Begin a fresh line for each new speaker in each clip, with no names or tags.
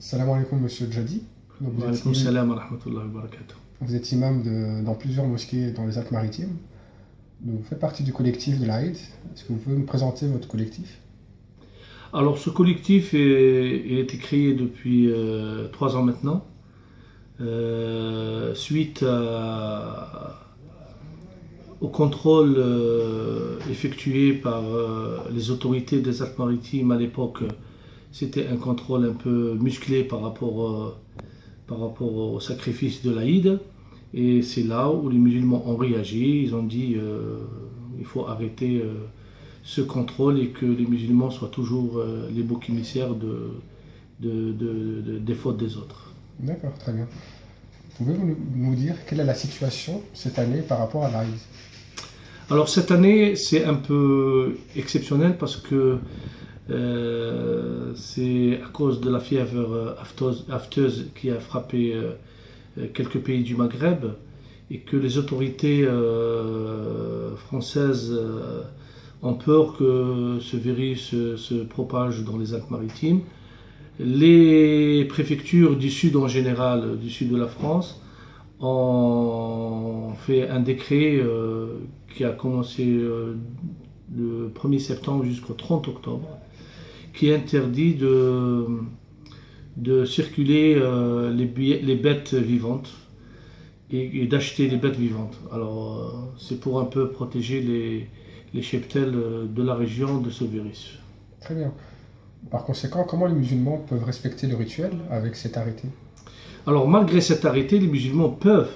Salam alaikum, monsieur Djadi. Donc,
Wa alaykoum salam wa rahmatullahi wa barakatuh.
vous êtes imam dans plusieurs mosquées dans les Alpes-Maritimes. Donc, vous faites partie du collectif de l'Aïd. Est-ce que vous pouvez me présenter votre collectif?
Alors, ce collectif il a été créé depuis 3 ans maintenant, suite au contrôle effectué par les autorités des Alpes-Maritimes à l'époque. C'était un contrôle un peu musclé par rapport au sacrifice de l'Aïd. Et c'est là où les musulmans ont réagi. Ils ont dit il faut arrêter ce contrôle et que les musulmans soient toujours les boucs émissaires des fautes des autres.
D'accord, très bien. Pouvez-vous nous dire quelle est la situation cette année par rapport à l'Aïd?
Alors cette année, c'est un peu exceptionnel parce que c'est à cause de la fièvre afteuse qui a frappé quelques pays du Maghreb et que les autorités françaises ont peur que ce virus se propage dans les Alpes-Maritimes. Les préfectures du sud en général, du sud de la France, ont fait un décret qui a commencé le 1er septembre jusqu'au 30 octobre, qui interdit de circuler les bêtes vivantes et d'acheter les bêtes vivantes. Alors c'est pour un peu protéger les cheptels de la région de ce virus.
Très bien. Par conséquent, comment les musulmans peuvent respecter le rituel avec cet arrêté?
Alors malgré cet arrêté, les musulmans peuvent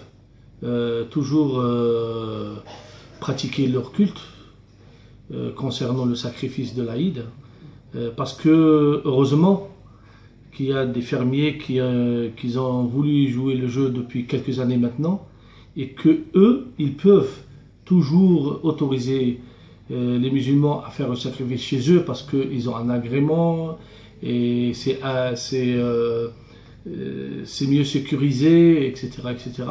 toujours pratiquer leur culte concernant le sacrifice de l'Aïd, parce que heureusement qu'il y a des fermiers qui ont voulu jouer le jeu depuis quelques années maintenant, et que eux, ils peuvent toujours autoriser les musulmans à faire le sacrifice chez eux parce qu'ils ont un agrément et c'est mieux sécurisé, etc., etc.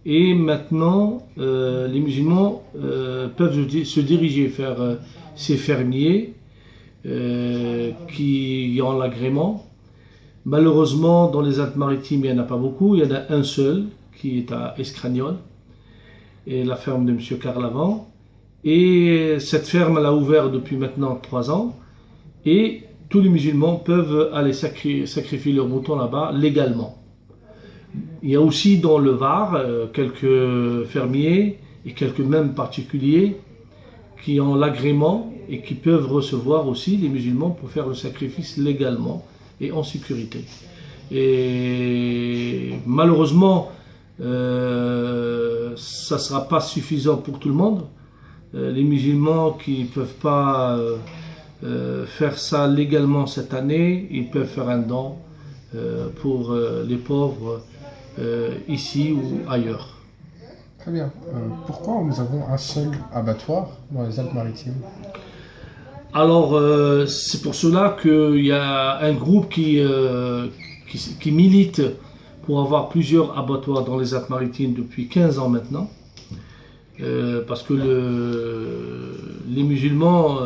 Et maintenant, les musulmans peuvent se diriger vers ces fermiers qui ont l'agrément. Malheureusement, dans les Alpes-Maritimes, il n'y en a pas beaucoup. Il y en a un seul qui est à Escragnol, et la ferme de M. Carlavant. Et cette ferme, elle a ouvert depuis maintenant 3 ans. Et tous les musulmans peuvent aller sacrifier leurs moutons là-bas légalement. Il y a aussi dans le Var quelques fermiers et quelques même particuliers qui ont l'agrément et qui peuvent recevoir aussi les musulmans pour faire le sacrifice légalement et en sécurité. Et malheureusement, ça ne sera pas suffisant pour tout le monde. Les musulmans qui ne peuvent pas faire ça légalement cette année, ils peuvent faire un don pour les pauvres ici ou ailleurs.
Très bien. Pourquoi nous avons un seul abattoir dans les Alpes-Maritimes?
Alors, c'est pour cela qu'il y a un groupe qui milite pour avoir plusieurs abattoirs dans les Alpes-Maritimes depuis 15 ans maintenant. Parce que les musulmans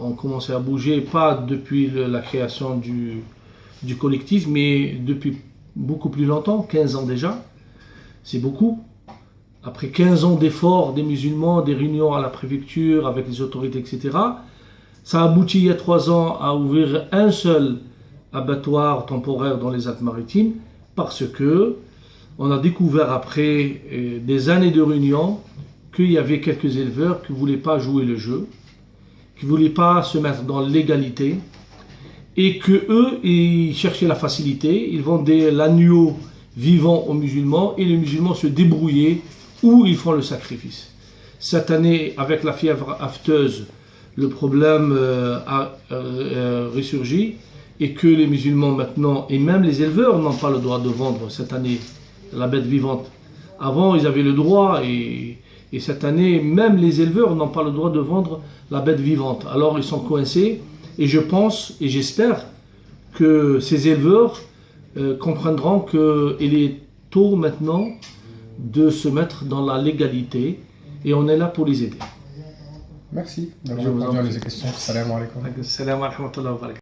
ont commencé à bouger, pas depuis la création du collectif, mais depuis beaucoup plus longtemps, 15 ans déjà. C'est beaucoup. Après 15 ans d'efforts des musulmans, des réunions à la préfecture avec les autorités, etc., ça a abouti il y a 3 ans à ouvrir un seul abattoir temporaire dans les Alpes-Maritimes, parce que on a découvert après des années de réunions qu'il y avait quelques éleveurs qui ne voulaient pas jouer le jeu, qui ne voulaient pas se mettre dans l'égalité, et que eux, ils cherchaient la facilité, ils vendaient l'agneau vivant aux musulmans, et les musulmans se débrouillaient où ils font le sacrifice. Cette année, avec la fièvre afteuse, le problème a ressurgi, et que les musulmans maintenant, et même les éleveurs, n'ont pas le droit de vendre cette année la bête vivante. Avant, ils avaient le droit, et cette année, même les éleveurs n'ont pas le droit de vendre la bête vivante. Alors ils sont coincés, et je pense et j'espère que ces éleveurs comprendront qu'il est tôt maintenant de se mettre dans la légalité, et on est là pour les aider.
Merci d'avoir répondu à mes questions. Salam alaikum.
Salam alaikum wa rahmatullahi wa barakatuh.